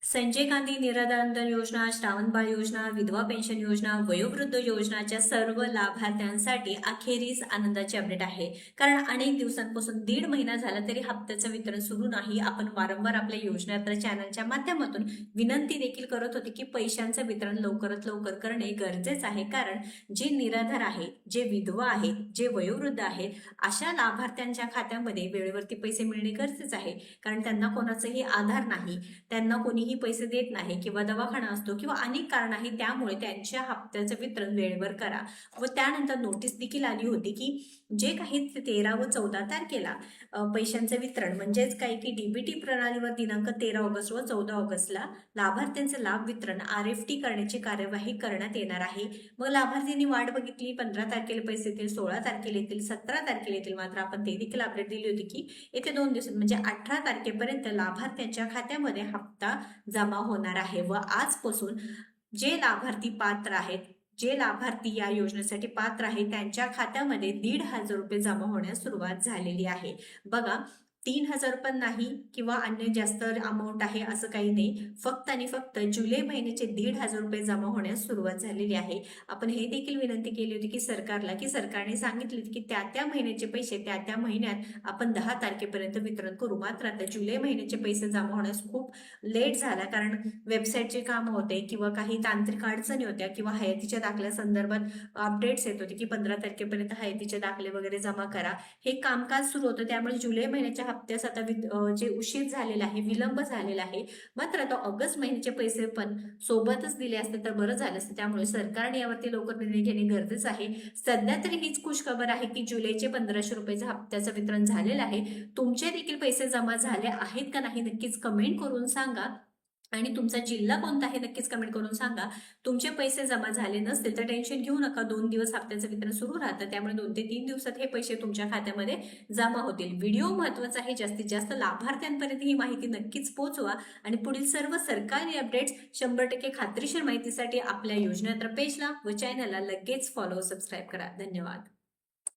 संजय गांधी निराधार योजना, श्रावणबाळ योजना, विधवा पेन्शन योजना, वयोवृद्ध योजनाच्या सर्व लाभार्थ्यांसाठी अखेरीस आनंदाची अपडेट आहे. कारण अनेक दिवसांपासून 1.5 महिना झाला तरी हप्त्याचं वितरण सुरू नाही. आपण वारंवार आपल्या योजनात्र चॅनलच्या माध्यमातून विनंती देखील करत होते की पैशांचं वितरण लवकरात लवकर करणे गरजेचं आहे. कारण जे निराधार आहे, जे विधवा आहेत, जे वयोवृद्ध आहेत, अशा लाभार्थ्यांच्या खात्यामध्ये वेळेवरती पैसे मिळणे गरजेचं आहे. कारण त्यांना कोणाचाही आधार नाही, त्यांना कोणीही पैसे देत नाही किंवा दवाखाना असतो किंवा अनेक कारण आहेत. त्यामुळे त्यांच्या हप्त्याचं वितरण वेळेवर करा. व त्यानंतर नोटीस देखील आली होती की जे काही 13 व 14 तारखेला पैशांचं वितरण म्हणजेच काय की डीबीटी प्रणालीवर दिनांक 13 ऑगस्ट व 14 ऑगस्टला लाभार्थ्यांचं लाभ वितरण RFT करण्याची कार्यवाही करण्यात येणार आहे. मग लाभार्थ्यांनी वाट बघितली. 15 तारखेला पैसे येतील, 16 तारखेला येतील, 17 तारखेला येतील. मात्र आपण ते देखील अपडेट दिली होती की येत्या 2 दिवसात म्हणजे 18 तारखेपर्यंत लाभार्थ्यांच्या खात्यामध्ये हप्ता जमा होणार आहे. व आजपासून जे लाभार्थी पात्र आहेत, जे लाभार्थी या योजनेसाठी पात्र आहेत, त्यांच्या खात्यामध्ये 1,500 रुपये जमा होण्यास सुरुवात झालेली आहे. बघा, 3,000 पण नाही किंवा अन्य जास्त अमाऊंट आहे असं काही नाही. फक्त आणि फक्त जुलै महिन्याचे 1,500 रुपये जमा होण्यास सुरुवात झालेली आहे. आपण हे देखील विनंती केली होती की सरकारला, की सरकारने सांगितले की त्या महिन्याचे पैसे त्या महिन्यात आपण 10 तारखेपर्यंत वितरण करू. मात्र आता जुलै महिन्याचे पैसे जमा होण्यास खूप लेट झाला. कारण वेबसाईटचे काम होते किंवा काही तांत्रिक अडचणी होत्या किंवा हयातीच्या दाखल्या संदर्भात अपडेट्स येत होते की 15 तारखेपर्यंत हयातीचे दाखले वगैरे जमा करा. हे कामकाज सुरू होतं. त्यामुळे जुलै महिन्याच्या हप्त्यास आता जे उशीर झालेला आहे, विलंब झालेला आहे. मात्र आता ऑगस्ट महिन्याचे पैसे पण सोबतच दिले असते तर बरं झालं असतं. त्यामुळे सरकारने यावरती लवकर निर्णय घेणे गरजेचं आहे. सध्या तरी हीच खुशखबर आहे की जुलैचे 1,500 रुपयाचं हप्त्याचं वितरण झालेलं आहे. तुमचे देखील पैसे जमा झाले आहेत का नाही नक्कीच कमेंट करून सांगा. आणि तुमचा जिल्हा कोणता आहे नक्कीच कमेंट करून सांगा. तुमचे पैसे जमा झाले नसतील तर टेन्शन घेऊ नका. 2 दिवस हप्त्याचं वितरण सुरू राहतं. त्यामुळे 2 ते 3 दिवसात हे पैसे तुमच्या खात्यामध्ये जमा होतील. व्हिडिओ महत्त्वाचा आहे. जास्तीत जास्त लाभार्थ्यांपर्यंत ही माहिती नक्कीच पोहोचवा आणि पुढील सर्व सरकारी अपडेट्स 100% खात्रीशीर माहितीसाठी आपल्या योजनात्र पेजला व चॅनलला लगेच फॉलो सबस्क्राईब करा. धन्यवाद.